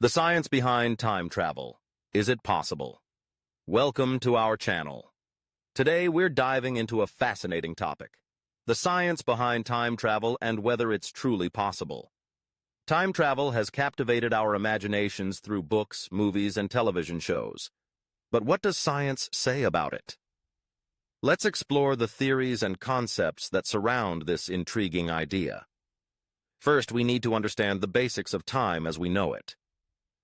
The science behind time travel. Is it possible? Welcome to our channel. Today we're diving into a fascinating topic. The science behind time travel and whether it's truly possible. Time travel has captivated our imaginations through books, movies, and television shows. But what does science say about it? Let's explore the theories and concepts that surround this intriguing idea. First, we need to understand the basics of time as we know it.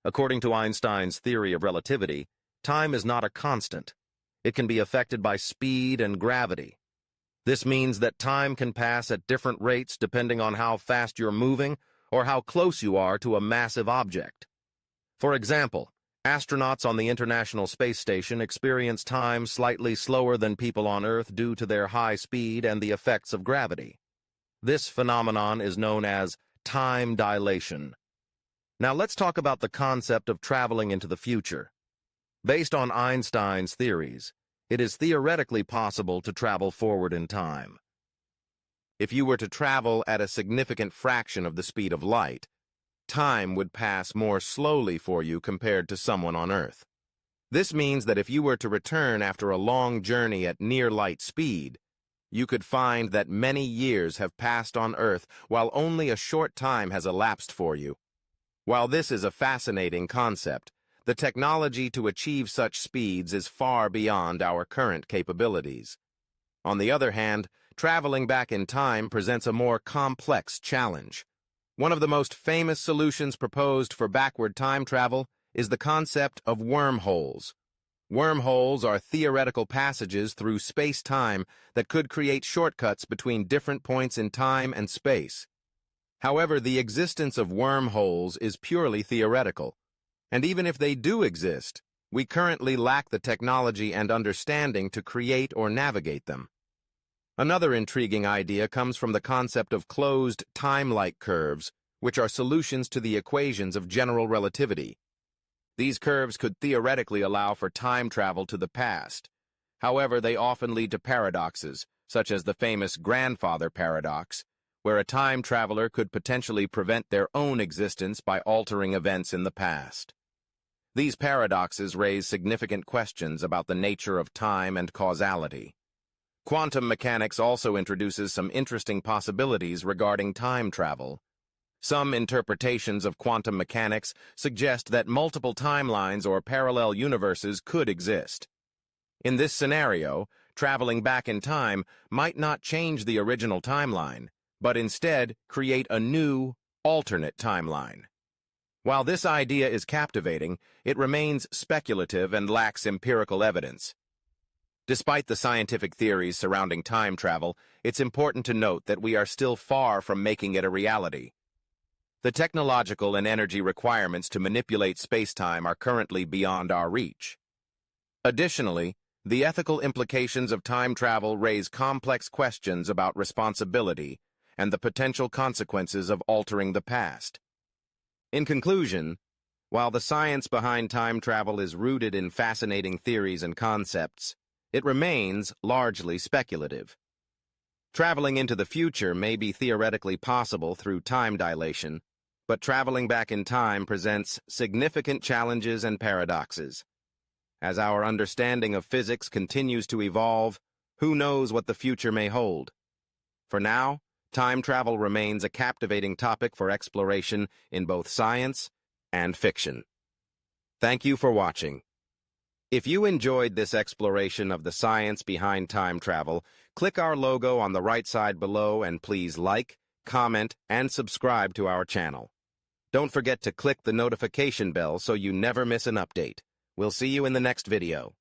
According to Einstein's theory of relativity, time is not a constant. It can be affected by speed and gravity. This means that time can pass at different rates depending on how fast you're moving or how close you are to a massive object. For example, astronauts on the International Space Station experience time slightly slower than people on Earth due to their high speed and the effects of gravity. This phenomenon is known as time dilation. Now let's talk about the concept of traveling into the future. Based on Einstein's theories, it is theoretically possible to travel forward in time. If you were to travel at a significant fraction of the speed of light, time would pass more slowly for you compared to someone on Earth. This means that if you were to return after a long journey at near light speed, you could find that many years have passed on Earth while only a short time has elapsed for you. While this is a fascinating concept, the technology to achieve such speeds is far beyond our current capabilities. On the other hand, traveling back in time presents a more complex challenge. One of the most famous solutions proposed for backward time travel is the concept of wormholes. Wormholes are theoretical passages through space-time that could create shortcuts between different points in time and space. However, the existence of wormholes is purely theoretical, and even if they do exist, we currently lack the technology and understanding to create or navigate them. Another intriguing idea comes from the concept of closed time-like curves, which are solutions to the equations of general relativity. These curves could theoretically allow for time travel to the past. However, they often lead to paradoxes, such as the famous grandfather paradox, where a time traveler could potentially prevent their own existence by altering events in the past. These paradoxes raise significant questions about the nature of time and causality. Quantum mechanics also introduces some interesting possibilities regarding time travel. Some interpretations of quantum mechanics suggest that multiple timelines or parallel universes could exist. In this scenario, traveling back in time might not change the original timeline, but instead create a new, alternate timeline. While this idea is captivating, it remains speculative and lacks empirical evidence. Despite the scientific theories surrounding time travel, it's important to note that we are still far from making it a reality. The technological and energy requirements to manipulate space-time are currently beyond our reach. Additionally, the ethical implications of time travel raise complex questions about responsibility and the potential consequences of altering the past. In conclusion, while the science behind time travel is rooted in fascinating theories and concepts, it remains largely speculative. Traveling into the future may be theoretically possible through time dilation, but traveling back in time presents significant challenges and paradoxes. As our understanding of physics continues to evolve, who knows what the future may hold? For now, time travel remains a captivating topic for exploration in both science and fiction. Thank you for watching. If you enjoyed this exploration of the science behind time travel, click our logo on the right side below and please like, comment, and subscribe to our channel. Don't forget to click the notification bell so you never miss an update. We'll see you in the next video.